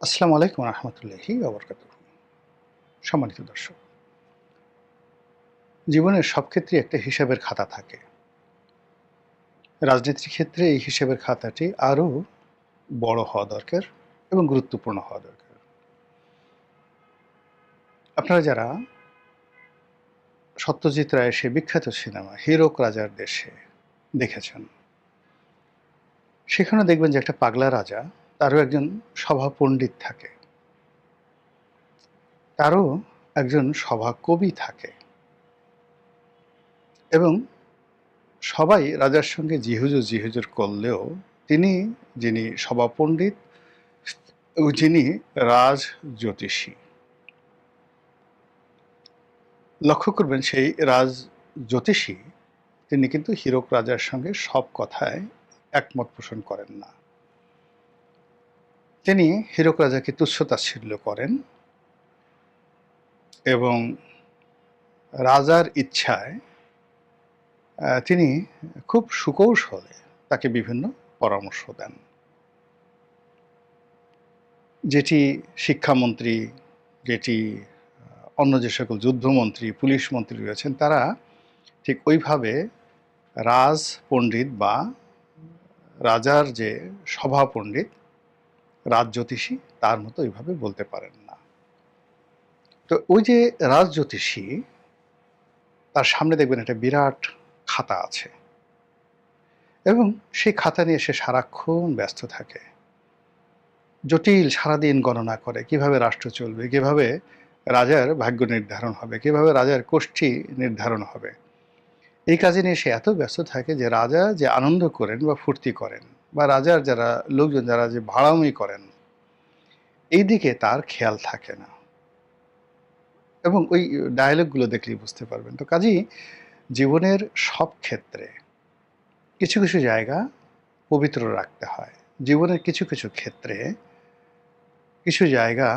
আসসালামু আলাইকুম রহমতুল্লাহি ওবরকাতুহ। সম্মানিত দর্শক, জীবনের সব ক্ষেত্রেই একটা হিসাবের খাতা থাকে। রাজনীতির ক্ষেত্রে এই হিসাবের খাতাটি আরও বড় হওয়া দরকার এবং গুরুত্বপূর্ণ হওয়া দরকার। আপনারা যারা সত্যজিৎ রায়ের সে বিখ্যাত সিনেমা হীরক রাজার দেশে দেখেছেন, সেখানে দেখবেন যে একটা পাগলা রাজা, তারও একজন সভা পণ্ডিত থাকে, তারও একজন সভা কবি থাকে এবং সবাই রাজার সঙ্গে জিহুজুর জিহুজুর করলেও তিনি, যিনি সভাপণ্ডিত এবং যিনি রাজ জ্যোতিষী, লক্ষ্য করবেন সেই রাজ জ্যোতিষী তিনি কিন্তু হীরক রাজার সঙ্গে সব কথায় একমত পোষণ করেন না। তিনি হীরক রাজাকে তুচ্ছ-তাচ্ছিল্য করেন এবং রাজার ইচ্ছায় তিনি খুব সুকৌশলে তাকে বিভিন্ন পরামর্শ দেন, যেটি শিক্ষামন্ত্রী, যেটি অন্য যে সকল যুদ্ধমন্ত্রী, পুলিশ মন্ত্রী রয়েছেন, তারা ঠিক ওইভাবে রাজ পণ্ডিত বা রাজার যে সভা পণ্ডিত, রাজ জ্যোতিষী, তার মতো ওইভাবে বলতে পারেন না। তো ওই যে রাজ জ্যোতিষী, তার সামনে দেখবেন একটা বিরাট খাতা আছে এবং সেই খাতা নিয়ে সে সারাক্ষণ ব্যস্ত থাকে। জটিল সারাদিন গণনা করে কিভাবে রাষ্ট্র চলবে, কিভাবে রাজার ভাগ্য নির্ধারণ হবে, কিভাবে রাজার কোষ্ঠী নির্ধারণ হবে। এই কাজে নিয়ে সে এত ব্যস্ত থাকে যে রাজা যে আনন্দ করেন বা ফুর্তি করেন বা রাজার যারা লোকজন যারা যে ভাড়ামি করেন, এই দিকে তার খেয়াল থাকে না। এবং ওই ডায়ালগগুলো দেখলেই বুঝতে পারবেন। তো কাজেই জীবনের সব ক্ষেত্রে কিছু কিছু জায়গা পবিত্র রাখতে হয়। জীবনের কিছু কিছু ক্ষেত্রে কিছু জায়গা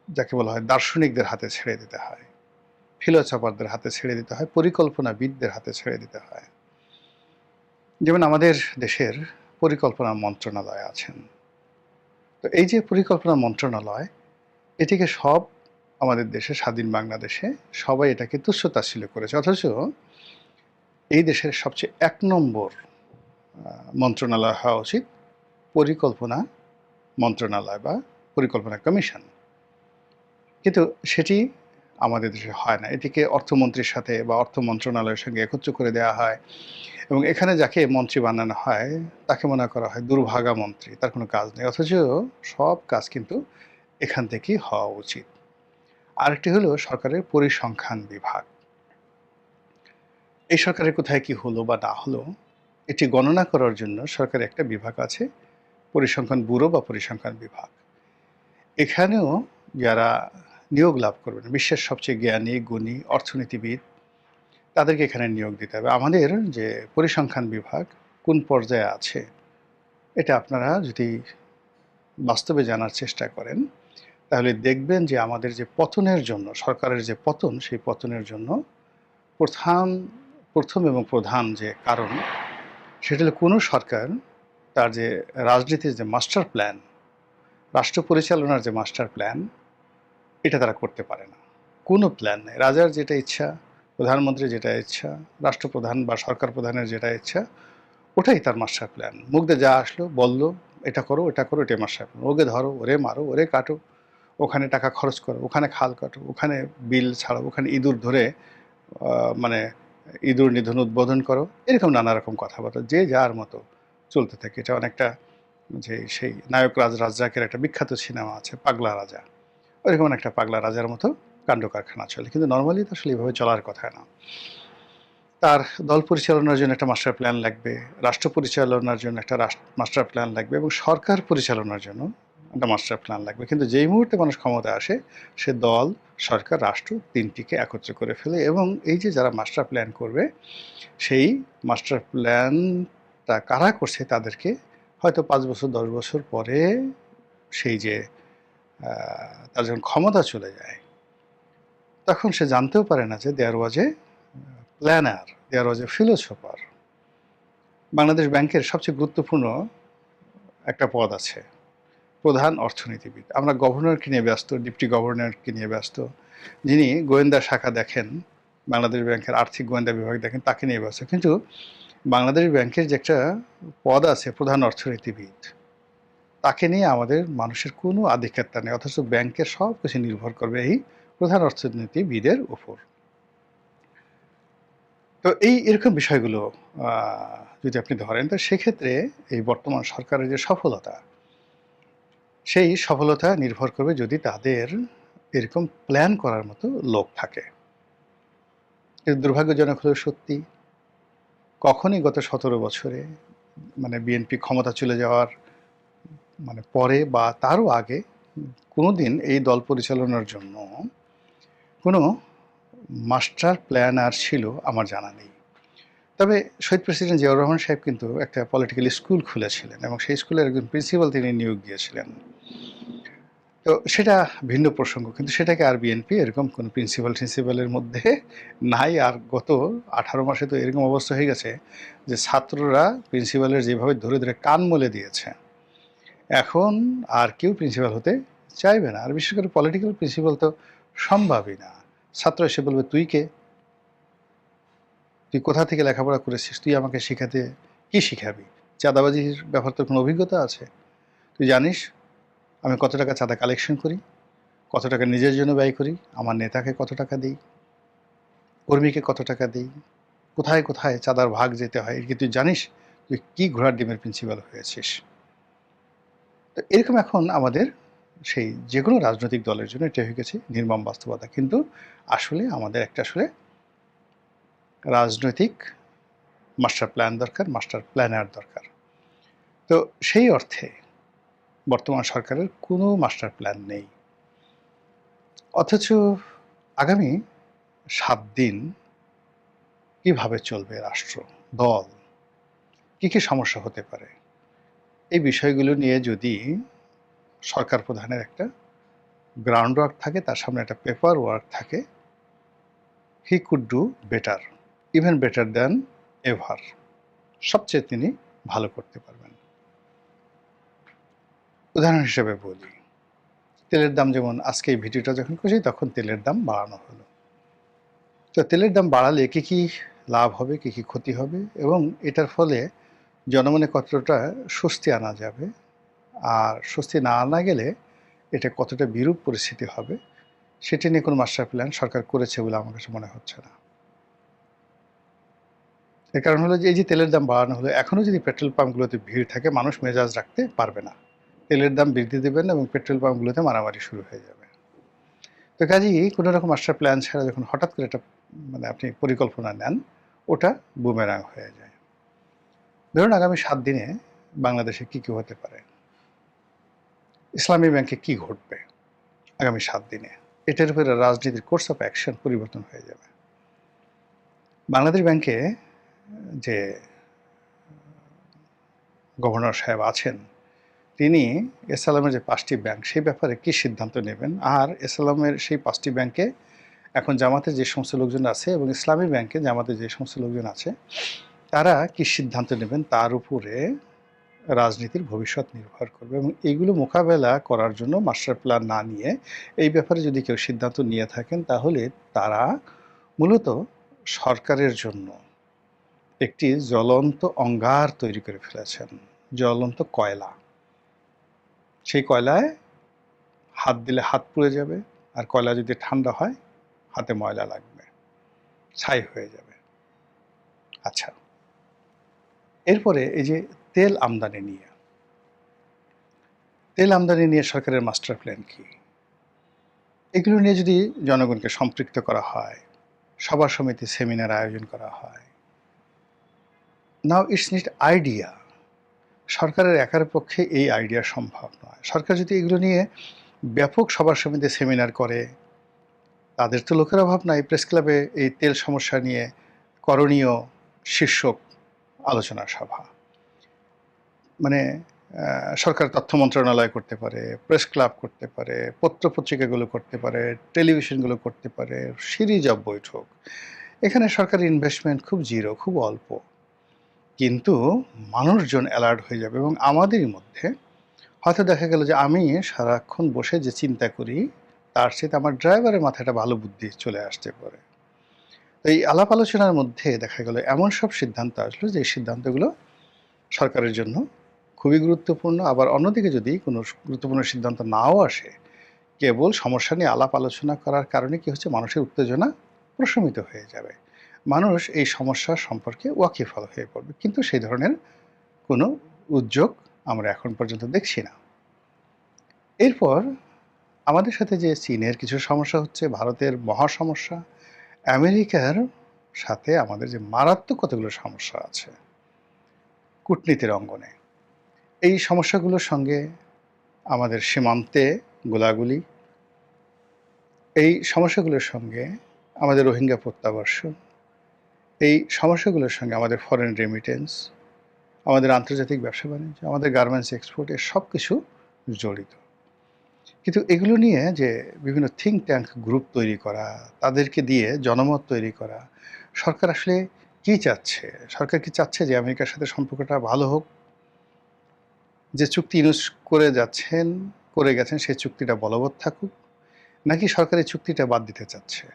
যাকে বলা হয় দার্শনিকদের হাতে ছেড়ে দিতে হয়, ফিলোসফারদের হাতে ছেড়ে দিতে হয়, পরিকল্পনাবিদদের হাতে ছেড়ে দিতে হয়। যেমন আমাদের দেশের পরিকল্পনা মন্ত্রণালয় আছেন। তো এই যে পরিকল্পনা মন্ত্রণালয়, এটিকে সব আমাদের দেশে, স্বাধীন বাংলাদেশে সবাই এটাকে তুচ্ছ-তাচ্ছিল্য করেছে। অথচ এই দেশের সবচেয়ে ১ নম্বর মন্ত্রণালয় হওয়া উচিত পরিকল্পনা মন্ত্রণালয় বা পরিকল্পনা কমিশন। কিন্তু সেটি আমাদের দেশে হয় না। এটিকে অর্থমন্ত্রীর সাথে বা অর্থ মন্ত্রণালয়ের সঙ্গে একত্র করে দেওয়া হয় এবং এখানে যাকে মন্ত্রী বানানো হয় তাকে মনে করা হয় দুর্ভাগা মন্ত্রী, তার কোনো কাজ নেই। অথচ সব কাজ কিন্তু এখান থেকেই হওয়া উচিত। আরেকটি হলো সরকারের পরিসংখ্যান বিভাগ। এই সরকারের কোথায় কি হলো বা না হলো, এটি গণনা করার জন্য সরকারের একটা বিভাগ আছে, পরিসংখ্যান ব্যুরো বা পরিসংখ্যান বিভাগ। এখানেও যারা নিয়োগ লাভ করবেন, বিশ্বের সবচেয়ে জ্ঞানী, গুণী অর্থনীতিবিদ, তাদেরকে এখানে নিয়োগ দিতে হবে। আমাদের যে পরিসংখ্যান বিভাগ কোন পর্যায়ে আছে, এটা আপনারা যদি বাস্তবে জানার চেষ্টা করেন, তাহলে দেখবেন যে আমাদের যে পতনের জন্য, সরকারের যে পতন, সেই পতনের জন্য প্রধান, প্রথম এবং প্রধান যে কারণ, সেটা হলো কোনো সরকার তার যে রাজনীতির যে মাস্টার প্ল্যান, রাষ্ট্র পরিচালনার যে মাস্টার প্ল্যান, এটা তারা করতে পারে না। কোনো প্ল্যান নেই। রাজার যেটা ইচ্ছা, প্রধানমন্ত্রীর যেটা ইচ্ছা, রাষ্ট্রপ্রধান বা সরকার প্রধানের যেটা ইচ্ছা, ওটাই তার মাস্টার প্ল্যান। মুখ দিয়ে যা আসলো বলল, এটা করো, এটা করো, এটাই মাস্টার প্ল্যান। ওকে ধরো, ওরে মারো, ওরে কাটো, ওখানে টাকা খরচ করো, ওখানে খাল কাটো, ওখানে বিল ছাড়ো, ওখানে ইঁদুর ধরে মানে ইঁদুর নিধন উদ্বোধন করো, এরকম নানা রকম কথাবার্তা যে যার মতো চলতে থাকে। এটা অনেকটা যে সেই নায়ক রাজ্জাকের একটা বিখ্যাত সিনেমা আছে পাগলা রাজা, ওইরকম একটা পাগলা রাজার মতো কাণ্ড কারখানা চলে। কিন্তু নর্মালি তো আসলে এভাবে চলার কথা না। তার দল পরিচালনার জন্য একটা মাস্টার প্ল্যান লাগবে, রাষ্ট্র পরিচালনার জন্য একটা মাস্টার প্ল্যান লাগবে এবং সরকার পরিচালনার জন্য একটা মাস্টার প্ল্যান লাগবে। কিন্তু যেই মুহূর্তে মানুষ ক্ষমতায় আসে, সে দল, সরকার, রাষ্ট্র তিনটিকে একত্র করে ফেলে এবং এই যে যারা মাস্টার প্ল্যান করবে, সেই মাস্টার প্ল্যানটা কারা করছে তাদেরকে হয়তো ৫ বছর ১০ বছর পরে সেই যে তার যখন ক্ষমতা চলে যায়, তখন সে জানতেও পারে না যে দেয়ার ওয়াজ এ প্ল্যানার, দেয়ার ওয়াজ এ ফিলোসোফার। বাংলাদেশ ব্যাংকের সবচেয়ে গুরুত্বপূর্ণ একটা পদ আছে, প্রধান অর্থনীতিবিদ। আমরা গভর্নরকে নিয়ে ব্যস্ত, ডিপটি গভর্নরকে নিয়ে ব্যস্ত, যিনি গোয়েন্দা শাখা দেখেন, বাংলাদেশ ব্যাংকের আর্থিক গোয়েন্দা বিভাগ দেখেন, তাকে নিয়ে ব্যস্ত। কিন্তু বাংলাদেশ ব্যাংকের যে একটা পদ আছে প্রধান অর্থনীতিবিদ, তাকে নিয়ে আমাদের মানুষের কোনো আধিক্যতা নেই, অথচ ব্যাংকের সব কিছু নির্ভর করবে এই প্রধান অর্থনীতিবিদের উপর। তো এরকম বিষয়গুলো যদি আপনি ধরেন, তো সেক্ষেত্রে এই বর্তমান সরকারের যে সফলতা, সেই সফলতা নির্ভর করবে যদি তাদের এরকম প্ল্যান করার মতো লোক থাকে। কিন্তু দুর্ভাগ্যজনক হলেও সত্যি, কখনই গত 17 বছরে মানে বিএনপি ক্ষমতা চলে যাওয়ার পরে বা তারও আগে কোনোদিন এই দল পরিচালনার জন্য কোনো মাস্টার প্ল্যানার ছিল আমার জানা নেই। তবে শহীদ প্রেসিডেন্ট জিয়াউর রহমান সাহেব কিন্তু একটা পলিটিক্যাল স্কুল খুলেছিলেন এবং সেই স্কুলের একজন প্রিন্সিপাল তিনি নিয়োগ দিয়েছিলেন। তো সেটা ভিন্ন প্রসঙ্গ, কিন্তু সেটাকে আর বিএনপি এরকম কোনো প্রিন্সিপালের মধ্যে নাই। আর গত 18 মাসে তো এরকম অবস্থা হয়ে গেছে যে ছাত্ররা প্রিন্সিপালের যেভাবে ধরে ধরে কান মলে দিয়েছে, এখন আর কেউ প্রিন্সিপাল হতে চাইবে না। আর বিশেষ করে পলিটিক্যাল প্রিন্সিপাল তো সম্ভবই না। ছাত্র এসে বলবে, তুই কে, তুই কোথা থেকে লেখাপড়া করেছিস, তুই আমাকে শেখাতে কি শিখাবি? চাঁদাবাজির ব্যাপার তোর কোনো অভিজ্ঞতা আছে? তুই জানিস আমি কত টাকা চাঁদা কালেকশন করি, কত টাকা নিজের জন্য ব্যয় করি, আমার নেতাকে কত টাকা দিই, কর্মীকে কত টাকা দিই, কোথায় কোথায় চাঁদার ভাগ যেতে হয়, কি তুই জানিস? তুই কি ঘোড়ার ডিমের প্রিন্সিপাল হয়েছিস? তো এরকম এখন আমাদের সেই যে কোনো রাজনৈতিক দলের জন্য এটা হয়ে গেছে নির্মম বাস্তবতা। কিন্তু আসলে আমাদের একটা রাজনৈতিক মাস্টার প্ল্যান দরকার, মাস্টার প্ল্যানার দরকার। তো সেই অর্থে বর্তমান সরকারের কোনো মাস্টার প্ল্যান নেই। অথচ আগামী 7 দিন কিভাবে চলবে রাষ্ট্র, দল, কি সমস্যা হতে পারে, এই বিষয়গুলো নিয়ে যদি সরকার প্রধানের একটা গ্রাউন্ড ওয়ার্ক থাকে, তার সামনে একটা পেপার ওয়ার্ক থাকে, he could do better, even better than ever. সবচেয়ে তিনি ভালো করতে পারবেন। উদাহরণ হিসেবে বলি, তেলের দাম, যেমন আজকে এই ভিডিওটা যখন করছি তখন তেলের দাম বাড়ানো হলো। তো তেলের দাম বাড়ালে কি লাভ হবে, কি ক্ষতি হবে, এবং এটার ফলে জনমনে কতটা স্বস্তি আনা যাবে, আর স্বস্তি না আনা গেলে এটা কতটা বিরূপ পরিস্থিতি হবে, সেটি নিয়ে কোনো মাস্টার প্ল্যান সরকার করেছে বলে আমার কাছে মনে হচ্ছে না। এর কারণ হলো যে এই যে তেলের দাম বাড়ানো হলো, এখনও যদি পেট্রোল পাম্পগুলোতে ভিড় থাকে, মানুষ মেজাজ রাখতে পারবে না, তেলের দাম বৃদ্ধি দেবেন এবং পেট্রোল পাম্পগুলোতে মারামারি শুরু হয়ে যাবে। তো কাজেই কোনো রকম মাস্টার প্ল্যান ছাড়া যখন হঠাৎ করে একটা আপনি পরিকল্পনা নেন, ওটা বুমেরাং হয়ে যায়। ধরুন আগামী 7 দিনে বাংলাদেশে কি হতে পারে, ইসলামী ব্যাংকে কি ঘটবে আগামী 7 দিনে, এটার উপরে রাজনীতির কোর্স অফ অ্যাকশন পরিবর্তন হয়ে যাবে। বাংলাদেশ ব্যাংকে যে গভর্নর সাহেব আছেন, তিনি এসএলএমের যে 5টি ব্যাংক, সেই ব্যাপারে কি সিদ্ধান্ত নেবেন, আর এসএলএমের সেই 5টি ব্যাংকে এখন জামাতে যে সমস্ত লোকজন আছে এবং ইসলামী ব্যাংকে জামাতে যে সমস্ত লোকজন আছে, তারা কি সিদ্ধান্ত নেবেন, তার উপরে রাজনীতির ভবিষ্যৎ নির্ভর করবে। এবং এইগুলো মোকাবেলা করার জন্য মাস্টার প্ল্যান না নিয়ে এই ব্যাপারে যদি কেউ সিদ্ধান্ত নিয়ে থাকেন, তাহলে তারা মূলত সরকারের জন্য একটি জ্বলন্ত অঙ্গার তৈরি করে ফেলেছেন, জ্বলন্ত কয়লা। সেই কয়লায় হাত দিলে হাত পুড়ে যাবে, আর কয়লা যদি ঠান্ডা হয় হাতে ময়লা লাগবে, ছাই হয়ে যাবে। আচ্ছা, এরপরে এই যে তেল আমদানি নিয়ে সরকারের মাস্টার প্ল্যান কি, এগুলো নিয়ে যদি জনগণকে সম্পৃক্ত করা হয়, সভা সমিতি সেমিনার আয়োজন করা হয়, নাও ইটস নিড আইডিয়া। সরকারের একার পক্ষে এই আইডিয়া সম্ভব নয়। সরকার যদি এগুলো নিয়ে ব্যাপক সভা সমিতি সেমিনার করে, তাদের তো লোকের অভাব নাই, প্রেস ক্লাবে এই তেল সমস্যা নিয়ে করণীয় শীর্ষক আলোচনা সভা, সরকার তথ্য মন্ত্রণালয় করতে পারে, প্রেস ক্লাব করতে পারে, পত্রপত্রিকাগুলো করতে পারে, টেলিভিশনগুলো করতে পারে, সিরিজ অফ বৈঠক। এখানে সরকারি ইনভেস্টমেন্ট খুব জিরো, খুব অল্প, কিন্তু মানুষজন অ্যালার্ট হয়ে যাবে এবং আমাদেরই মধ্যে হয়তো দেখা গেল যে আমি সারাক্ষণ বসে যে চিন্তা করি, তার চাইতে আমার ড্রাইভারের মাথায় একটা ভালো বুদ্ধি চলে আসতে পারে। তো এই আলাপ আলোচনার মধ্যে দেখা গেল এমন সব সিদ্ধান্ত আসলো যে সিদ্ধান্তগুলো সরকারের জন্য খুবই গুরুত্বপূর্ণ। আবার অন্যদিকে যদি কোনো গুরুত্বপূর্ণ সিদ্ধান্ত নাও আসে, কেবল সমস্যা নিয়ে আলাপ আলোচনা করার কারণে কি হচ্ছে, মানুষের উত্তেজনা প্রশমিত হয়ে যাবে। মানুষ এই সমস্যা সম্পর্কে ওয়াকিবহাল হয়ে পড়বে। কিন্তু সেই ধরনের কোনো উদ্যোগ আমরা এখন পর্যন্ত দেখছি না। এরপর আমাদের সাথে যে চীনের কিছু সমস্যা হচ্ছে, ভারতের মহা সমস্যা, আমেরিকার সাথে আমাদের যে মারাত্মক কতগুলো সমস্যা আছে কূটনীতির অঙ্গনে, এই সমস্যাগুলোর সঙ্গে আমাদের সীমান্তে গোলাগুলি, এই সমস্যাগুলোর সঙ্গে আমাদের রোহিঙ্গা প্রত্যাবর্ষণ, এই সমস্যাগুলোর সঙ্গে আমাদের ফরেন রেমিটেন্স, আমাদের আন্তর্জাতিক ব্যবসা বাণিজ্য, আমাদের গার্মেন্টস এক্সপোর্ট, এর সব কিছু জড়িত। কিন্তু এগুলো নিয়ে যে বিভিন্ন থিঙ্ক ট্যাঙ্ক গ্রুপ তৈরি করা, তাদেরকে দিয়ে জনমত তৈরি করা, সরকার আসলে কি চাচ্ছে? সরকার কি চাচ্ছে যে আমেরিকার সাথে সম্পর্কটা ভালো হোক? যে চুক্তি ইউজ করে গেছেন সেই চুক্তিটা বলবৎ থাকুক? নাকি সরকার এই চুক্তিটা বাদ দিতে চাচ্ছে?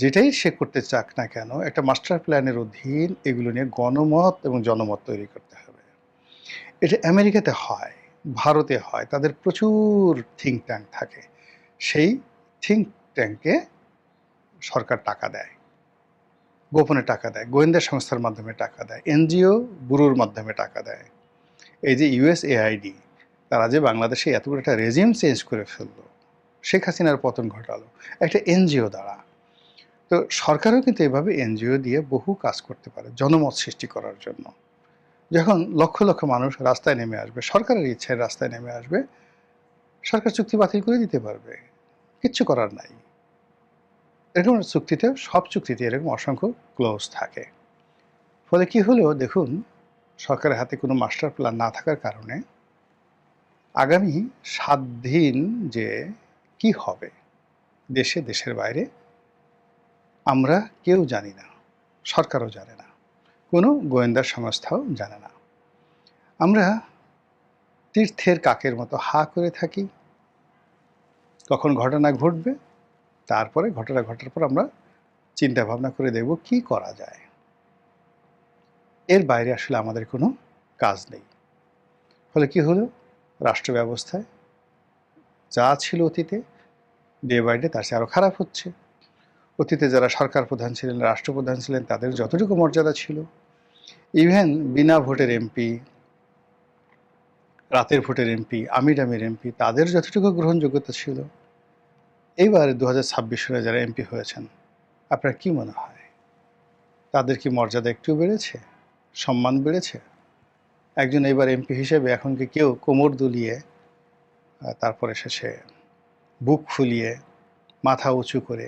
যেটাই সে করতে চাক না কেন, একটা মাস্টার প্ল্যানের অধীন এগুলো নিয়ে গণমত এবং জনমত তৈরি করতে হবে। এটা আমেরিকাতে হয়, ভারতে হয়, তাদের প্রচুর থিঙ্ক ট্যাঙ্ক থাকে। সেই থিঙ্ক ট্যাঙ্কে সরকার টাকা দেয়, গোপনে টাকা দেয়, গোয়েন্দা সংস্থার মাধ্যমে টাকা দেয়, এনজিও ব্যুরোর মাধ্যমে টাকা দেয়। এই যে ইউএসএআইডি, তারা যে বাংলাদেশে এত বড় একটা রেজিম চেঞ্জ করে ফেললো, শেখ হাসিনার পতন ঘটালো একটা এনজিও দ্বারা। তো সরকারও কিন্তু এভাবে এনজিও দিয়ে বহু কাজ করতে পারে জনমত সৃষ্টি করার জন্য। যখন লক্ষ লক্ষ মানুষ রাস্তায় নেমে আসবে, সরকারের ইচ্ছায় রাস্তায় নেমে আসবে, সরকার চুক্তি বাতিল করে দিতে পারবে, কিচ্ছু করার নাই। এরকম চুক্তিতে, সব চুক্তিতে এরকম অসংখ্য ক্লোজ থাকে। ফলে কি হলো দেখুন, সরকারের হাতে কোনো মাস্টার প্ল্যান না থাকার কারণে আগামী 7 দিন যে কি হবে দেশে, দেশের বাইরে, আমরা কেউ জানি না, সরকারও জানে না, কোনো গোয়েন্দা সংস্থাও জানে না। আমরা তীর্থের কাকের মতো হা করে থাকি, কখন ঘটনা ঘটবে, তারপরে ঘটনা ঘটার পর আমরা চিন্তা ভাবনা করে দেখব কি করা যায়। এর বাইরে আসলে আমাদের কোনো কাজ নেই। ফলে কি হলো, রাষ্ট্র ব্যবস্থায় যা ছিল অতীতে, ডে বাই ডে তার চেয়ে আরও খারাপ হচ্ছে। অতীতে যারা সরকার প্রধান ছিলেন, রাষ্ট্রপ্রধান ছিলেন, তাদের যতটুকু মর্যাদা ছিল, ইভেন বিনা ভোটের এমপি, রাতের ভোটের এমপি, আমির আমির এমপি, তাদের যতটুকু গ্রহণযোগ্যতা ছিল, এইবার 2026 সালে যারা এমপি হয়েছেন, আপনার কি মনে হয় তাদের কি মর্যাদা একটু বেড়েছে, সম্মান বেড়েছে? একজন এবার এমপি হিসেবে এখন কি কেউ কোমর দুলিয়ে, তারপরে শেষে বুক ফুলিয়ে, মাথা উঁচু করে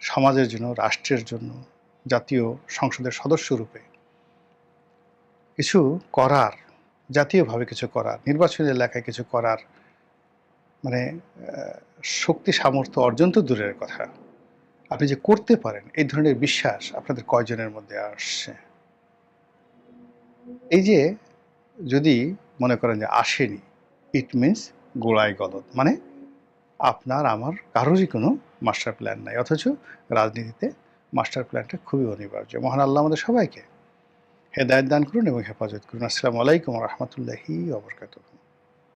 সমাজের জন্য, রাষ্ট্রের জন্য, জাতীয় সংসদের সদস্য রূপে কিছু করার, জাতীয়ভাবে কিছু করার, নির্বাচনী এলাকায় কিছু করার মানে শক্তি সামর্থ্য অর্জন তো দূরের কথা, আপনি যে করতে পারেন এই ধরনের বিশ্বাস আপনাদের কয়জনের মধ্যে আসছে? এই যে যদি মনে করেন যে আসেনি, ইট মিনস গোড়ায় গলদ, মানে আপনার আমার কারোরই কোনো মাস্টার প্ল্যান নাই, অথচ রাজনীতিতে মাস্টার প্ল্যানটা খুবই অনিবার্য। মহান আল্লাহ আমাদের সবাইকে হেদায়েত দান করুন এবং হেফাজত করুন। আসসালামু আলাইকুম ওয়া রাহমাতুল্লাহি ওয়া বারাকাতুহু।